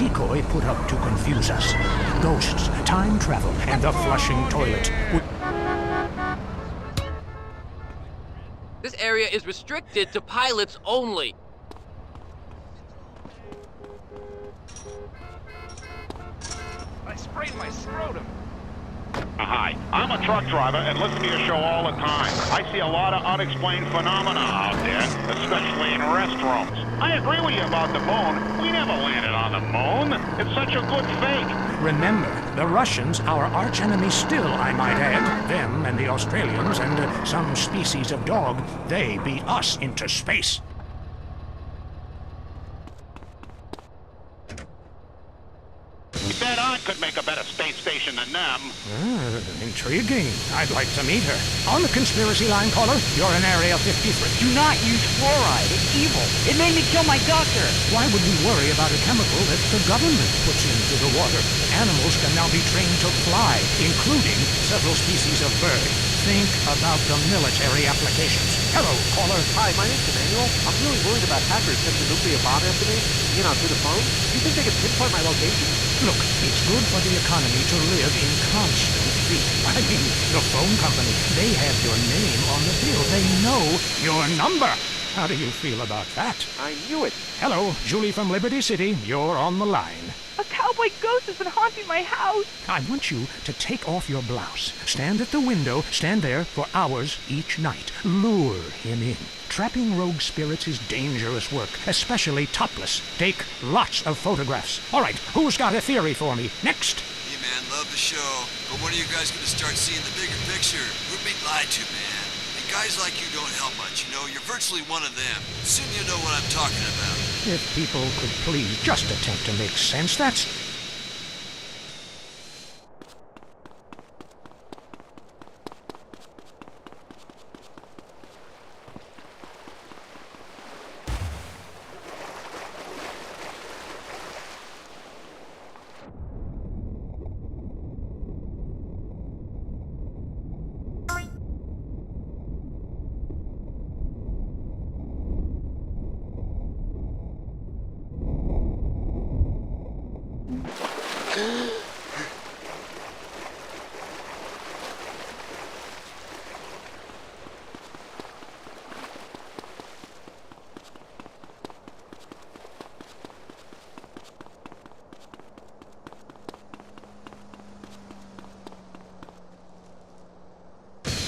decoy put up to confuse us. Ghosts, time travel, and the flushing toilet. This area is restricted to pilots only. I sprayed my scrotum. Hi, I'm a truck driver and listen to your show all the time. I see a lot of unexplained phenomena out there, especially in restrooms. I agree with you about the moon. We never landed on the moon. It's such a good fake. Remember, the Russians, our archenemy still, I might add. Them and the Australians and some species of dog, they beat us into space. Bet I could make a better space station than them. Intriguing. I'd like to meet her. On the conspiracy line, caller, you're in Area 53. Do not use fluoride. It's evil. It made me kill my doctor. Why would we worry about a chemical that the government puts into the water? Animals can now be trained to fly, including several species of bird. Think about the military applications. Hello, caller. Hi, my name's Emmanuel. I'm really worried about hackers sending a nuclear bomb after me, through the phone. Do you think they could pinpoint my location? Look, it's good for the economy to live in constant fear. I mean, the phone company, they have your name on the bill. They know your number. How do you feel about that? I knew it. Hello, Julie from Liberty City. You're on the line. A cowboy ghost has been haunting my house. I want you to take off your blouse. Stand at the window. Stand there for hours each night. Lure him in. Trapping rogue spirits is dangerous work, especially topless. Take lots of photographs. All right, who's got a theory for me? Next. Hey, man, love the show. But when are you guys going to start seeing the bigger picture? We're being lied to, man. And guys like you don't help much, You're virtually one of them. Soon you know what I'm talking about. If people could please just attempt to make sense, that's...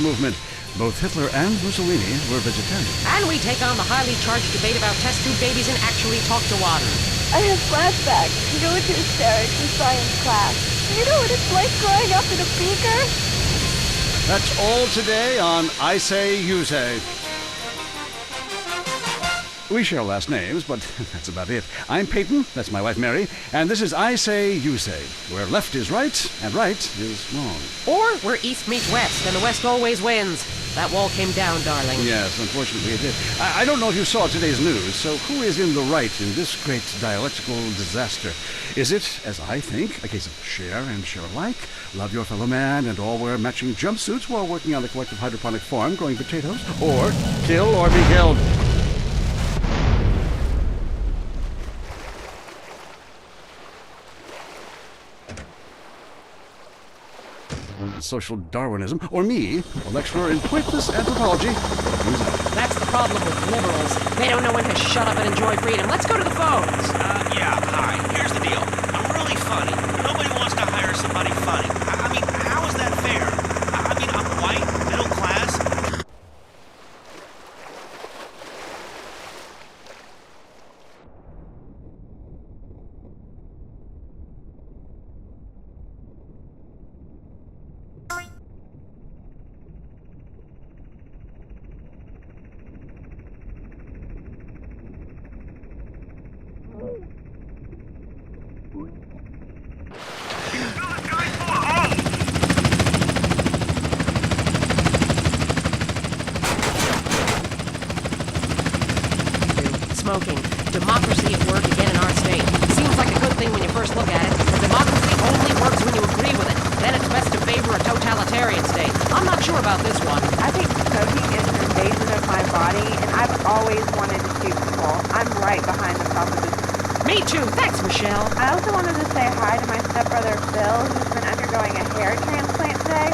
Movement. Both Hitler and Mussolini were vegetarian. And we take on the highly charged debate about test tube babies and actually talk to water. I have flashbacks to go into hysterics in science class. You know what it's like growing up in a beaker? That's all today on I Say, You Say. We share last names, but that's about it. I'm Peyton, that's my wife Mary, and this is I Say, You Say, where left is right and right is wrong. Or where east meets west, and the west always wins. That wall came down, darling. Yes, unfortunately it did. I don't know if you saw today's news, so who is in the right in this great dialectical disaster? Is it, as I think, a case of share and share alike, love your fellow man, and all wear matching jumpsuits while working on the collective hydroponic farm growing potatoes? Or kill or be killed? Social Darwinism, or me, a lecturer in pointless anthropology. That's the problem with liberals. They don't know when to shut up and enjoy freedom. Let's go to the phones. Yeah, hi. Here's the deal. I'm really funny. Nobody wants to hire somebody funny. I mean, how is that fair? I mean, I'm white, middle class. Smoking. Democracy at work again in our state. Seems like a good thing when you first look at it, but democracy only works when you agree with it. Then it's best to favor a totalitarian state. I'm not sure about this one. I think smoking is an invasion of my body, and I've always wanted to shoot people. I'm right behind the proposition. Me too. Thanks, Michelle. I also say hi to my stepbrother Phil, who's been undergoing a hair transplant today?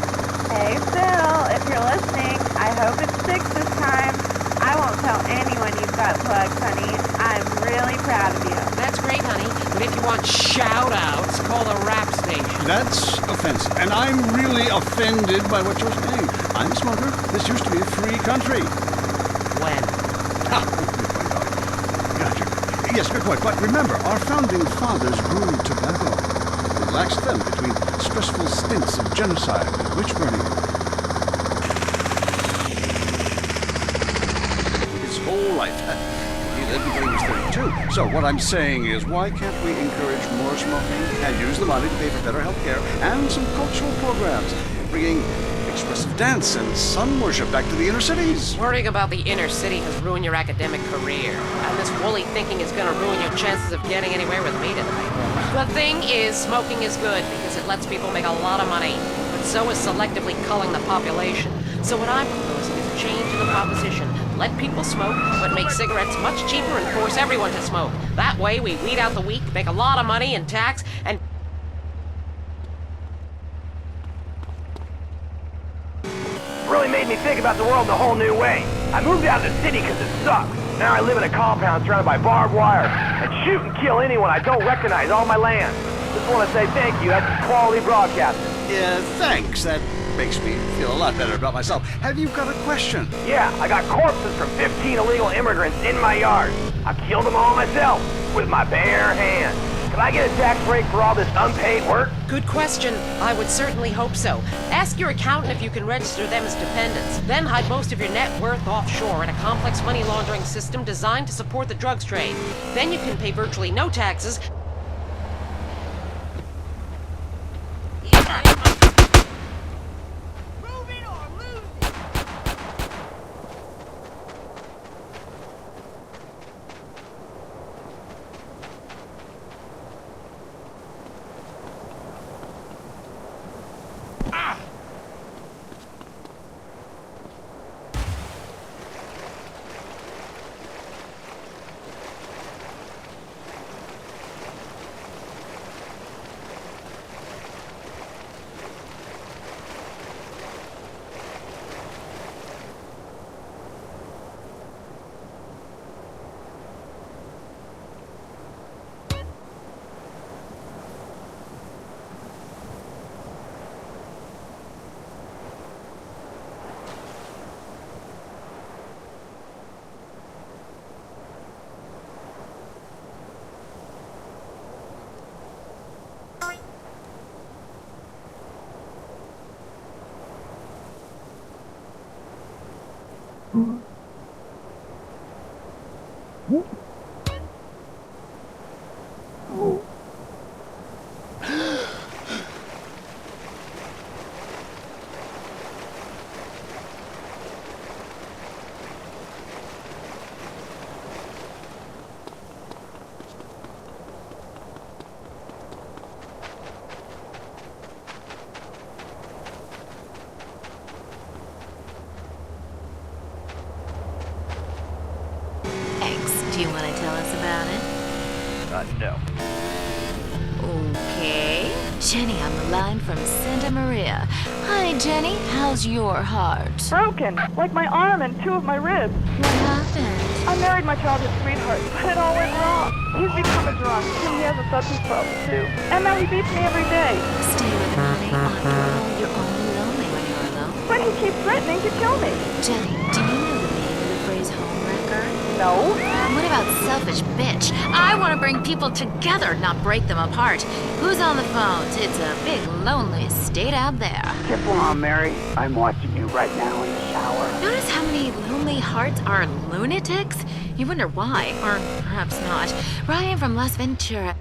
Hey Phil, if you're listening, I hope it sticks this time. I won't tell anyone you've got plugs, honey. I'm really proud of you. That's great, honey. But if you want shout-outs, call the rap station. That's offensive, and I'm really offended by what you're saying. I'm a smoker. This used to be a free country. When? Ha! Good point, Doc. Gotcha. Yes, good point. But remember, our founding fathers grew tobacco. They relaxed them between stressful stints of genocide and witch burning. His whole life. He lived until he was 32. So what I'm saying is, why can't we encourage more smoking and use the money to pay for better health care and some cultural programs, bringing expressive dance and sun worship back to the inner cities? Worrying about the inner city has ruined your academic career. And this woolly thinking is gonna ruin your chances of getting anywhere with me tonight. The thing is, smoking is good because it lets people make a lot of money. But so is selectively culling the population. So what I'm proposing is a change in the proposition. Let people smoke, but make cigarettes much cheaper and force everyone to smoke. That way, we weed out the weak, make a lot of money in tax, and... Really made me think about the world in a whole new way. I moved out of the city because it sucks. Now I live in a compound surrounded by barbed wire and shoot and kill anyone I don't recognize on my land. Just want to say thank you. That's quality broadcasting. Yeah, thanks. That makes me feel a lot better about myself. Have you got a question? Yeah, I got corpses from 15 illegal immigrants in my yard. I killed them all myself with my bare hands. Can I get a tax break for all this unpaid work? Good question. I would certainly hope so. Ask your accountant if you can register them as dependents. Then hide most of your net worth offshore in a complex money laundering system designed to support the drugs trade. Then you can pay virtually no taxes. Do you want to tell us about it? No. Okay. Jenny on the line from Santa Maria. Hi, Jenny. How's your heart? Broken, like my arm and two of my ribs. What happened? I married my childhood sweetheart, but it all went wrong. He's become a drunk, and he has a substance problem, too. And now he beats me every day. Stay with him, honey. After all, you're only lonely when you're alone. But he keeps threatening to kill me. Jenny, do you know the meaning of the phrase homewrecker? No. What about selfish bitch? I want to bring people together, not break them apart. Who's on the phones? It's a big, lonely state out there. Simple on, Mary. I'm watching you right now in the shower. Notice how many lonely hearts are lunatics? You wonder why, or perhaps not. Ryan from Las Venturas.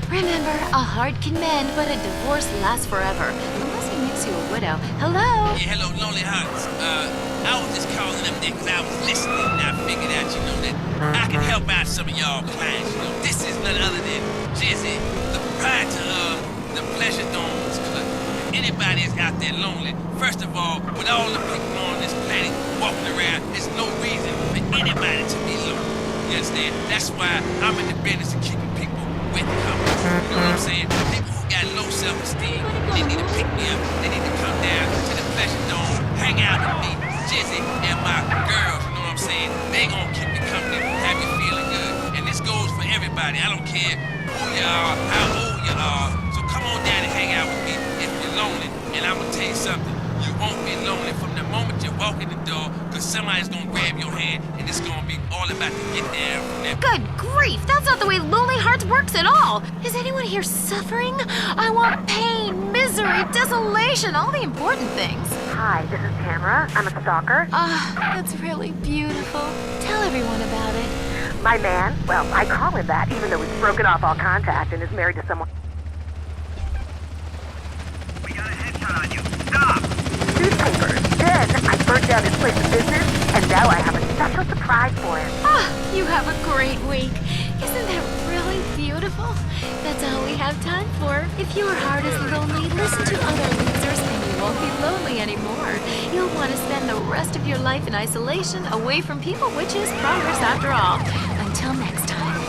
Remember, a heart can mend, but a divorce lasts forever. Unless he makes you a widow. Hello? Yeah, hello, Lonely Hearts. I was just calling up there because I was listening and I figured out, you know, that I can help out some of y'all clients. You know, this is none other than Jizzy, the proprietor of the Pleasure Domes Club. If anybody is out there lonely, first of all, with all the people on this planet walking around, there's no reason for anybody to be lonely. You understand? That's why I'm in the business of keeping people with company. You know what I'm saying? People who got low self-esteem, they need to pick me up. They need to come down to the Pleasure Dome, hang out with me, Jizzy, and my girls. You know what I'm saying? They gonna keep you company, have you feeling good. And this goes for everybody. I don't care who you are, how old you are. So come on down and hang out with me if you're lonely. And I'm gonna tell you something. You won't be lonely from the moment you walk in the door, because somebody's gonna grab your hand, and it's gonna be all about to get down from there. Good grief, that's not the way Lonely Hearts works at all. Is anyone here suffering? I want pain, misery, desolation, all the important things. Hi, this is Tamara. I'm a stalker. That's really beautiful. Tell everyone about it. My man, well, I call him that, even though he's broken off all contact and is married to someone. We got a headshot on you. Stop! Newspapers. Then I burned down his place of business, and now I have a special surprise for him. You have a great week. Isn't that really beautiful? That's all we have time for. If your heart is lonely, listen to other losers and you won't be lonely anymore. You'll want to spend the rest of your life in isolation, away from people, which is progress after all. Until next time.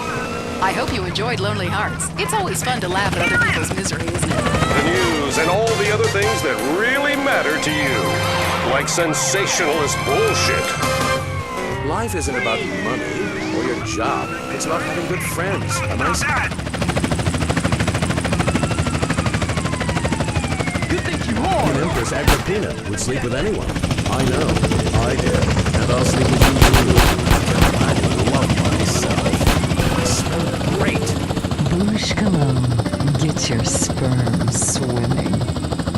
I hope you enjoyed Lonely Hearts. It's always fun to laugh at other people's misery, isn't it? The news and all the other things that really matter to you. Like sensationalist bullshit. Life isn't about money or your job. It's about having good friends. A nice... You think you are? Empress Agrippina would sleep with anyone. I know. I did. And I'll sleep with you too. I love myself. I smell great. Bouche cologne. Get your sperm swimming.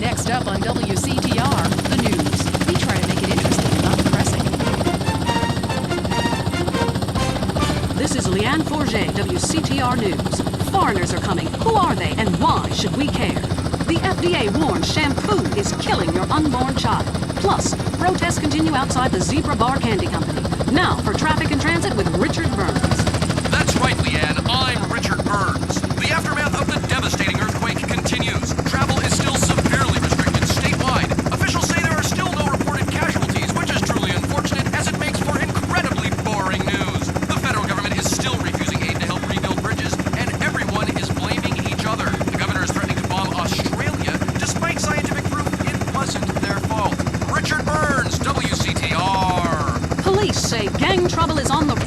Next up on WCTR, the news. We try to make it interesting, not depressing. This is Leanne Forget, WCTR News. Foreigners are coming. Who are they and why should we care? The FDA warns shampoo is killing your unborn child. Plus, protests continue outside the Zebra Bar Candy Company. Now for traffic and transit with Richard Burns. That's right, Leanne. I'm Richard Burns. The aftermath of the devastating earthquake continues. Travel is still severely restricted statewide. Officials say there are still no reported casualties, which is truly unfortunate as it makes for incredibly boring news. The federal government is still refusing aid to help rebuild bridges, and everyone is blaming each other. The governor is threatening to bomb Australia, despite scientific proof it wasn't their fault. Richard Burns, WCTR. Police say gang trouble is on the...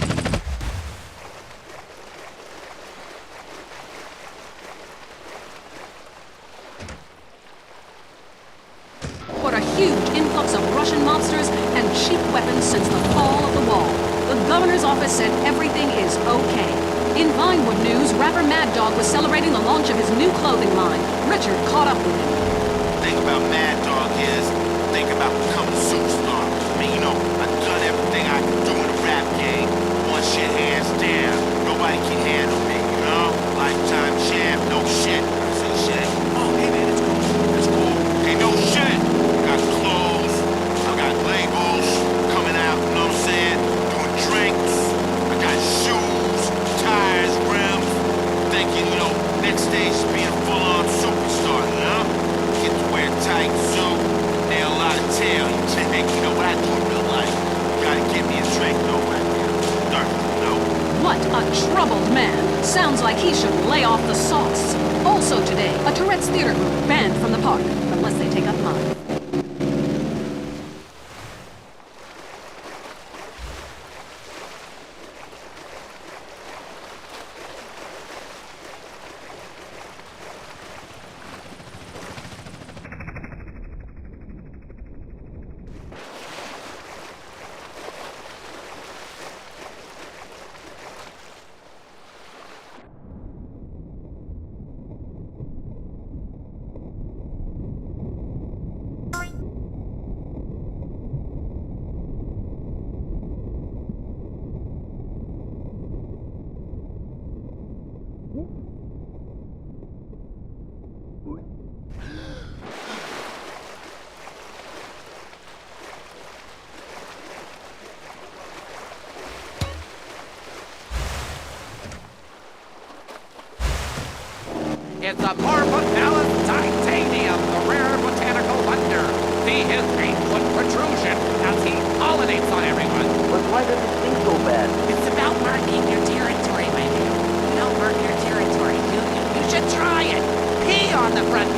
What a huge influx of Russian mobsters and cheap weapons since the fall of the wall. The governor's office said everything is okay. In Vinewood news, rapper Mad Dog was celebrating the launch of his new clothing line. Richard caught up with him. The thing about Mad Dog is, think about becoming a superstar. I mean, you know, I've done everything I can do in the rap game. One shit hands down. Nobody can handle me, you know? Lifetime champ, no shit. Say shit. Oh, hey man, it's cool. It's cool. Hey, no shit. I got clothes. I got labels coming out, you know what I'm saying? Doing drinks. I got shoes, tires, rims. Thinking, you know, next stage is being a full-on superstar, you know? Get to wear tight suit, nail a lot of tail. You know what I do in real life? You gotta give me a drink, no way. Dirt, you know? What a troubled man. Sounds like he should lay off the sauce. Also today, a Tourette's theater group banned from the park, unless they take up mine. It's a Morbidellus titanium, the rare botanical wonder. See his 8-foot protrusion as he pollinates on everyone. But why does it sting so bad? It's about marking your territory, my man. You don't mark your territory, do you? You should try it. Pee on the front